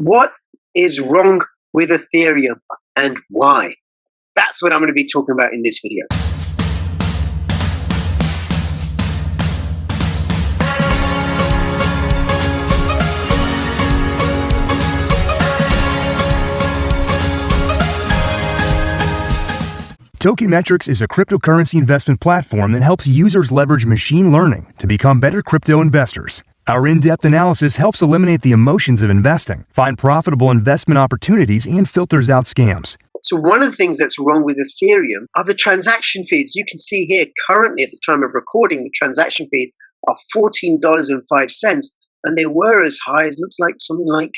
What is wrong with Ethereum and why? That's what I'm going to be talking about in this video. Tokenmetrics is a cryptocurrency investment platform that helps users leverage machine learning to become better crypto investors. Our in-depth analysis helps eliminate the emotions of investing, find profitable investment opportunities, and filters out scams. So one of the things that's wrong with Ethereum are the transaction fees. You can see here currently at the time of recording, the transaction fees are $14.05, and they were as high as looks like something like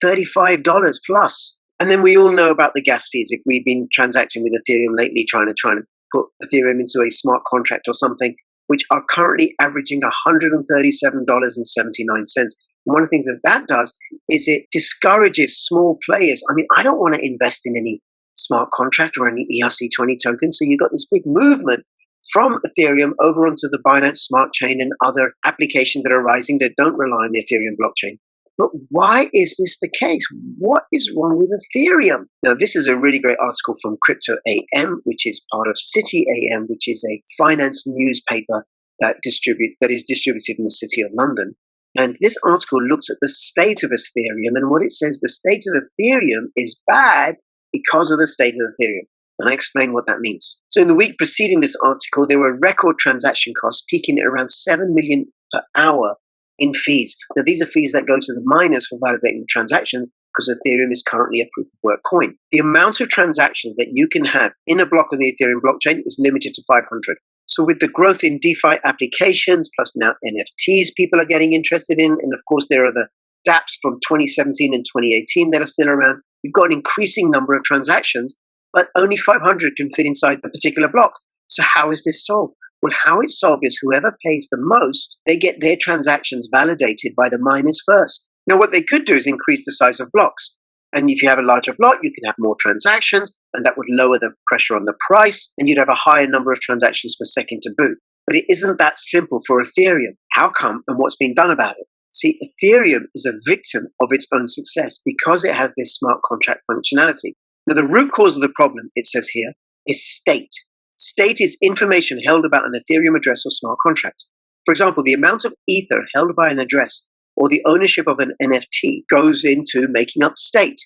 $35 plus. And then we all know about the gas fees. If we've been transacting with Ethereum lately, trying to put Ethereum into a smart contract or something, which are currently averaging $137.79. And one of the things that does is it discourages small players. I mean, I don't want to invest in any smart contract or any ERC20 token. So you've got this big movement from Ethereum over onto the BINANCE smart chain and other applications that are rising that don't rely on the Ethereum blockchain. But why is this the case? What is wrong with Ethereum? Now, this is a really great article from Crypto AM, which is part of City AM, which is a finance newspaper that is distributed in the City of London. And this article looks at the state of Ethereum, and what it says, the state of Ethereum is bad because of the state of Ethereum. And I explain what that means. So in the week preceding this article, there were record transaction costs peaking at around 7 million per hour in fees. Now, these are fees that go to the miners for validating the transactions because Ethereum is currently a proof of work coin. The amount of transactions that you can have in a block on the Ethereum blockchain is limited to 500. So with the growth in DeFi applications, plus now NFTs people are getting interested in, and of course there are the Dapps from 2017 and 2018 that are still around, you've got an increasing number of transactions, but only 500 can fit inside a particular block. So how is this solved? Well, how it's solved is whoever pays the most, they get their transactions validated by the miners first. Now, what they could do is increase the size of blocks. And if you have a larger block, you can have more transactions, and that would lower the pressure on the price, and you'd have a higher number of transactions per second to boot. But it isn't that simple for Ethereum. How come, and what's being done about it? See, Ethereum is a victim of its own success because it has this smart contract functionality. Now, the root cause of the problem, it says here, is state. State is information held about an Ethereum address or smart contract. For example, the amount of Ether held by an address or the ownership of an NFT goes into making up state.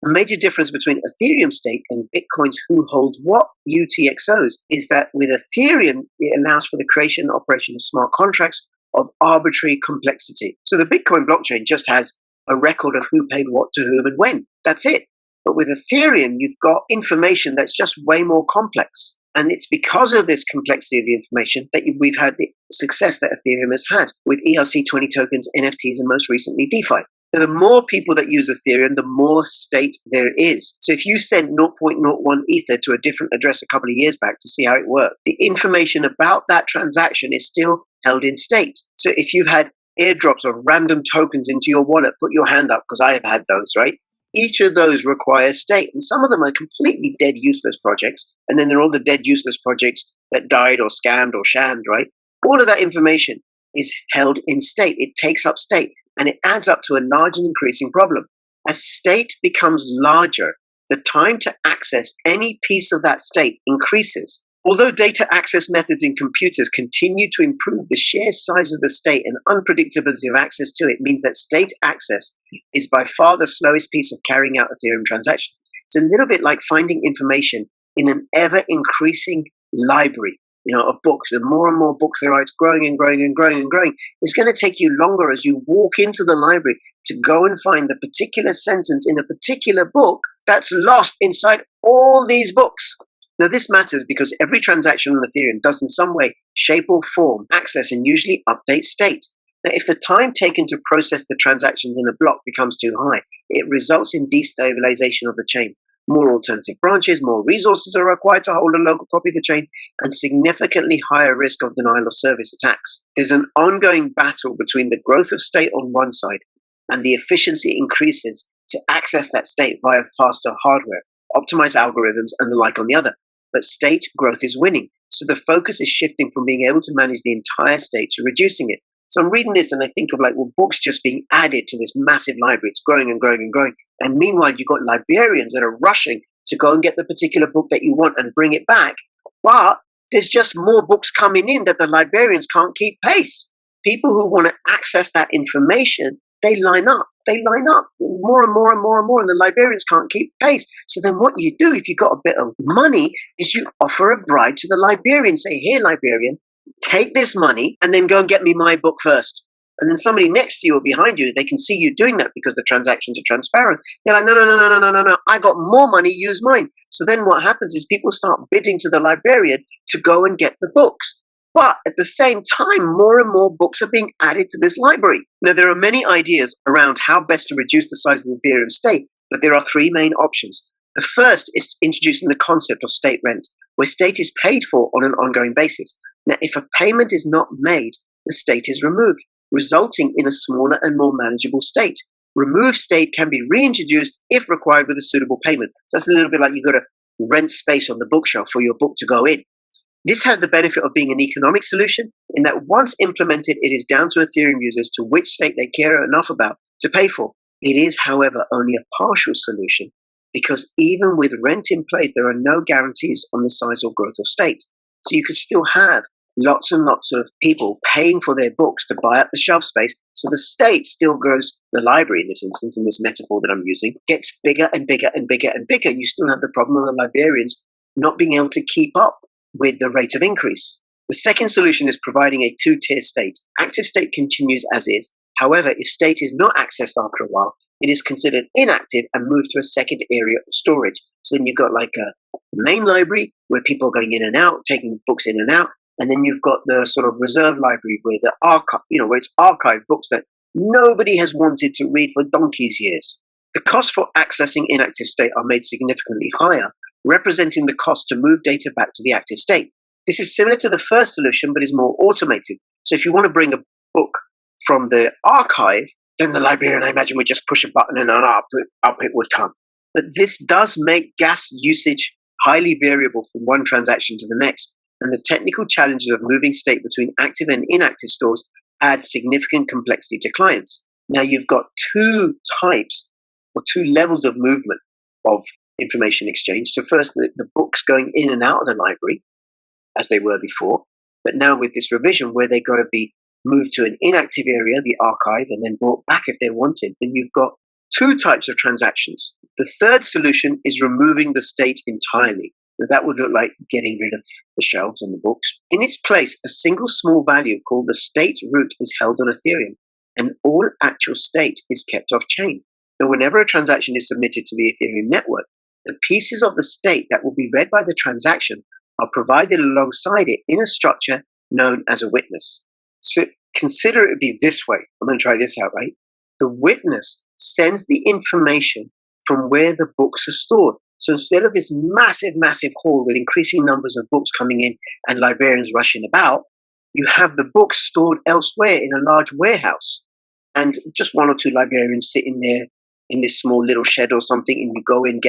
A major difference between Ethereum state and Bitcoin's who holds what UTXOs is that with Ethereum, it allows for the creation and operation of smart contracts of arbitrary complexity. So the Bitcoin blockchain just has a record of who paid what to whom and when. That's it. But with Ethereum, you've got information that's just way more complex. And it's because of this complexity of the information that we've had the success that Ethereum has had with ERC20 tokens, NFTs, and most recently DeFi. Now, the more people that use Ethereum, the more state there is. So if you send 0.01 Ether to a different address a couple of years back to see how it worked, the information about that transaction is still held in state. So if you've had airdrops of random tokens into your wallet, put your hand up because I have had those, right? Each of those requires state, and some of them are completely dead useless projects, and then there are all the dead useless projects that died or scammed or shammed, right? All of that information is held in state. It takes up state, and it adds up to a large and increasing problem. As state becomes larger, the time to access any piece of that state increases. Although data access methods in computers continue to improve, the sheer size of the state and unpredictability of access to it means that state access is by far the slowest piece of carrying out Ethereum transactions. It's a little bit like finding information in an ever-increasing library, of books. The more and more books there are, it's growing and growing and growing and growing. It's going to take you longer as you walk into the library to go and find the particular sentence in a particular book that's lost inside all these books. Now, this matters because every transaction on Ethereum does in some way, shape, or form access and usually update state. Now, if the time taken to process the transactions in a block becomes too high, it results in destabilization of the chain. More alternative branches, more resources are required to hold a local copy of the chain, and significantly higher risk of denial of service attacks. There's an ongoing battle between the growth of state on one side and the efficiency increases to access that state via faster hardware, optimized algorithms, and the like on the other. But state growth is winning. So the focus is shifting from being able to manage the entire state to reducing it. So I'm reading this and I think of like, well, books just being added to this massive library. It's growing and growing and growing. And meanwhile, you've got librarians that are rushing to go and get the particular book that you want and bring it back. But there's just more books coming in that the librarians can't keep pace. People who want to access that information, they line up more and more and more and more, and the librarians can't keep pace. So then what you do if you've got a bit of money is you offer a bribe to the librarian. Say, here, librarian, take this money and then go and get me my book first. And then somebody next to you or behind you, they can see you doing that because the transactions are transparent. They're like, no, I got more money, use mine. So then what happens is people start bidding to the librarian to go and get the books. But at the same time, more and more books are being added to this library. Now, there are many ideas around how best to reduce the size of the Ethereum state, but there are three main options. The first is introducing the concept of state rent, where state is paid for on an ongoing basis. Now, if a payment is not made, the state is removed, resulting in a smaller and more manageable state. Removed state can be reintroduced if required with a suitable payment. So that's a little bit like you've got to rent space on the bookshelf for your book to go in. This has the benefit of being an economic solution in that once implemented, it is down to Ethereum users to which state they care enough about to pay for. It is, however, only a partial solution because even with rent in place, there are no guarantees on the size or growth of state. So you could still have lots and lots of people paying for their books to buy up the shelf space. So the state still grows, the library in this instance, in this metaphor that I'm using, gets bigger and bigger and bigger and bigger. You still have the problem of the librarians not being able to keep up with the rate of increase. The second solution is providing a two-tier state. Active state continues as is. However, if state is not accessed after a while, it is considered inactive and moved to a second area of storage. So then you've got like a main library where people are going in and out, taking books in and out. And then you've got the sort of reserve library where the archive, where it's archived books that nobody has wanted to read for donkey's years. The costs for accessing inactive state are made significantly higher, representing the cost to move data back to the active state. This is similar to the first solution, but is more automated. So if you want to bring a book from the archive, then the librarian, I imagine, would just push a button and up it would come. But this does make gas usage highly variable from one transaction to the next, and the technical challenges of moving state between active and inactive stores add significant complexity to clients. Now you've got two types or two levels of movement of information exchange. So first, the books going in and out of the library, as they were before, but now with this revision where they've got to be moved to an inactive area, the archive, and then brought back if they're wanted, then you've got two types of transactions. The third solution is removing the state entirely. That would look like getting rid of the shelves and the books. In its place, a single small value called the state root is held on Ethereum, and all actual state is kept off-chain. Now, whenever a transaction is submitted to the Ethereum network, the pieces of the state that will be read by the transaction are provided alongside it in a structure known as a witness. So consider it be this way. I'm going to try this out, right? The witness sends the information from where the books are stored. So instead of this massive, massive hall with increasing numbers of books coming in and librarians rushing about, you have the books stored elsewhere in a large warehouse. And just one or two librarians sitting there in this small little shed or something, and you go in,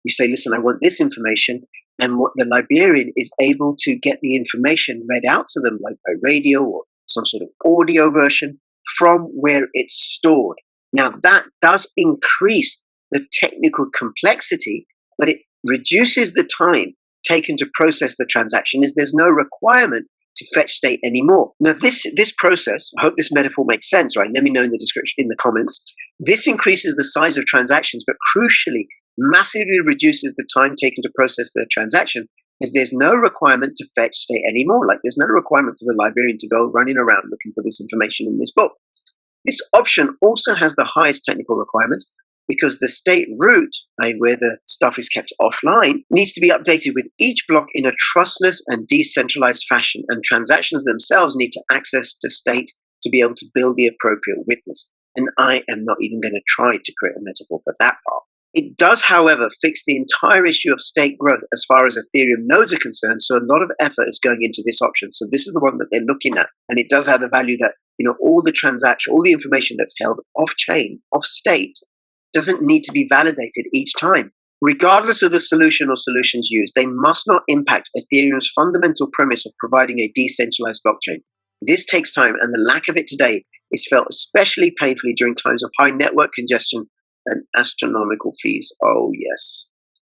you say, listen, I want this information. And what the librarian is able to get the information read out to them, like by radio or some sort of audio version from where it's stored. Now, that does increase the technical complexity, but it reduces the time taken to process the transaction, as there's no requirement to fetch state anymore. Now, this process, I hope this metaphor makes sense, right? Let me know in the description, in the comments. This increases the size of transactions, but crucially, massively reduces the time taken to process the transaction, as there's no requirement to fetch state anymore. Like there's no requirement for the librarian to go running around looking for this information in this book. This option also has the highest technical requirements because the state root, where the stuff is kept offline, needs to be updated with each block in a trustless and decentralized fashion, and transactions themselves need to access to state to be able to build the appropriate witness. And I am not even going to try to create a metaphor for that part. It does, however, fix the entire issue of state growth as far as Ethereum nodes are concerned, so a lot of effort is going into this option. So this is the one that they're looking at, and it does have the value that, all the information that's held off-chain, off-state, doesn't need to be validated each time. Regardless of the solution or solutions used, they must not impact Ethereum's fundamental premise of providing a decentralized blockchain. This takes time, and the lack of it today is felt especially painfully during times of high network congestion and astronomical fees. Oh, yes.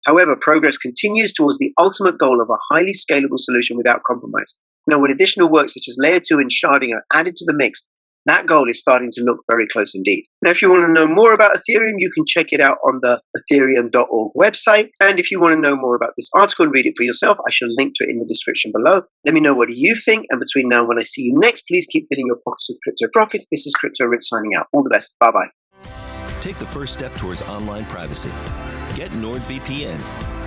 However, progress continues towards the ultimate goal of a highly scalable solution without compromise. Now, when additional work such as Layer 2 and sharding are added to the mix, that goal is starting to look very close indeed. Now, if you want to know more about Ethereum, you can check it out on the ethereum.org website. And if you want to know more about this article and read it for yourself, I shall link to it in the description below. Let me know what you think. And between now and when I see you next, please keep filling your pockets with crypto profits. This is Crypto Rich signing out. All the best. Bye-bye. Take the first step towards online privacy. Get NordVPN.